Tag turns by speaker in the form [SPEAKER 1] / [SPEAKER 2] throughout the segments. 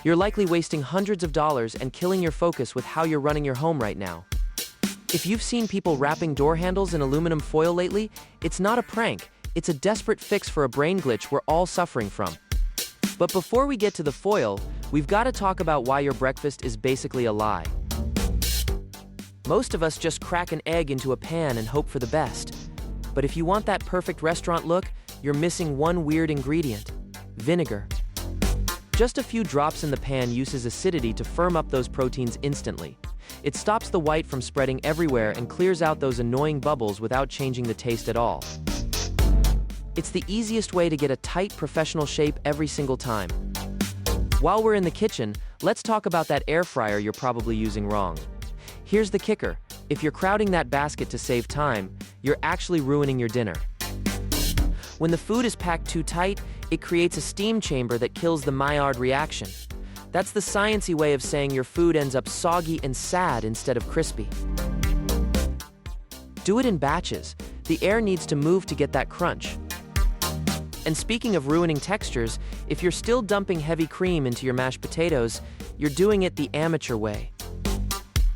[SPEAKER 1] You're likely wasting hundreds of dollars and killing your focus with how you're running your home right now. If you've seen people wrapping door handles in aluminum foil lately, it's not a prank, it's a desperate fix for a brain glitch we're all suffering from. But before we get to the foil, we've got to talk about why your breakfast is basically a lie. Most of us just crack an egg into a pan and hope for the best. But if you want that perfect restaurant look, you're missing one weird ingredient: vinegar. Just a few drops in the pan uses acidity to firm up those proteins instantly. It stops the white from spreading everywhere and clears out those annoying bubbles without changing the taste at all. It's the easiest way to get a tight, professional shape every single time. While we're in the kitchen, let's talk about that air fryer you're probably using wrong. Here's the kicker: if you're crowding that basket to save time, you're actually ruining your dinner. When the food is packed too tight, it creates a steam chamber that kills the Maillard reaction. That's the sciencey way of saying your food ends up soggy and sad instead of crispy. Do it in batches. The air needs to move to get that crunch. And speaking of ruining textures, if you're still dumping heavy cream into your mashed potatoes, you're doing it the amateur way.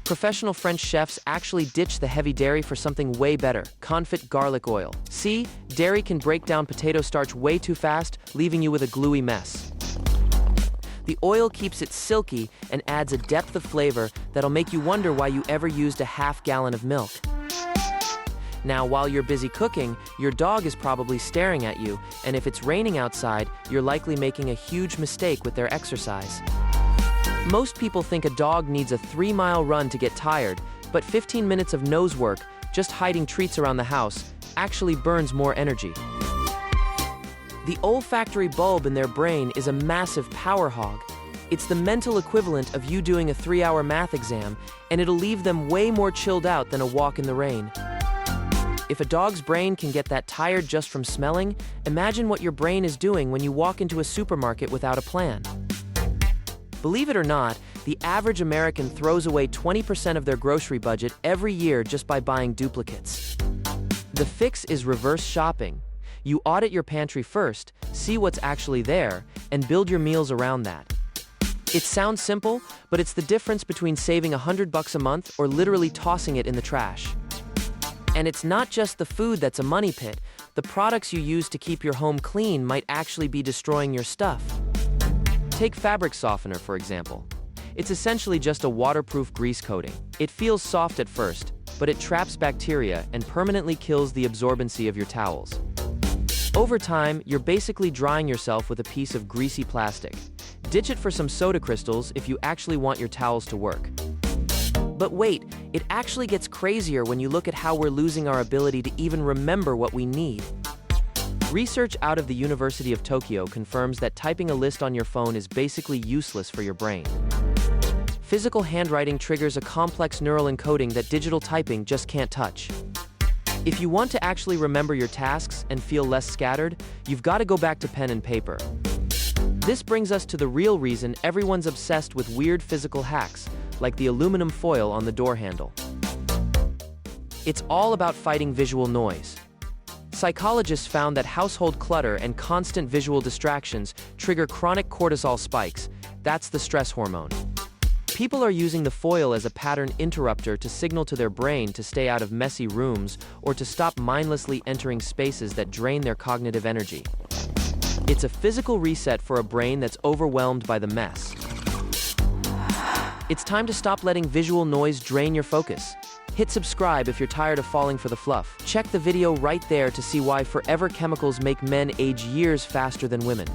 [SPEAKER 1] Professional French chefs actually ditch the heavy dairy for something way better: confit garlic oil. See, dairy can break down potato starch way too fast, leaving you with a gluey mess. The oil keeps it silky and adds a depth of flavor that'll make you wonder why you ever used a half gallon of milk. Now, while you're busy cooking, your dog is probably staring at you, and if it's raining outside, you're likely making a huge mistake with their exercise. Most people think a dog needs a 3-mile run to get tired, but 15 minutes of nose work, just hiding treats around the house, actually burns more energy. The olfactory bulb in their brain is a massive power hog. It's the mental equivalent of you doing a 3-hour math exam, and it'll leave them way more chilled out than a walk in the rain. If a dog's brain can get that tired just from smelling, imagine what your brain is doing when you walk into a supermarket without a plan. Believe it or not, the average American throws away 20% of their grocery budget every year just by buying duplicates. The fix is reverse shopping. You audit your pantry first, see what's actually there, and build your meals around that. It sounds simple, but it's the difference between saving $100 a month or literally tossing it in the trash. And it's not just the food that's a money pit. The products you use to keep your home clean might actually be destroying your stuff. Take fabric softener, for example. It's essentially just a waterproof grease coating. It feels soft at first, but it traps bacteria and permanently kills the absorbency of your towels. Over time, you're basically drying yourself with a piece of greasy plastic. Ditch it for some soda crystals if you actually want your towels to work. But wait, it actually gets crazier when you look at how we're losing our ability to even remember what we need. Research out of the University of Tokyo confirms that typing a list on your phone is basically useless for your brain. Physical handwriting triggers a complex neural encoding that digital typing just can't touch. If you want to actually remember your tasks and feel less scattered, you've got to go back to pen and paper. This brings us to the real reason everyone's obsessed with weird physical hacks, like the aluminum foil on the door handle. It's all about fighting visual noise. Psychologists found that household clutter and constant visual distractions trigger chronic cortisol spikes. That's the stress hormone. People are using the foil as a pattern interrupter to signal to their brain to stay out of messy rooms or to stop mindlessly entering spaces that drain their cognitive energy. It's a physical reset for a brain that's overwhelmed by the mess. It's time to stop letting visual noise drain your focus. Hit subscribe if you're tired of falling for the fluff. Check the video right there to see why forever chemicals make men age years faster than women.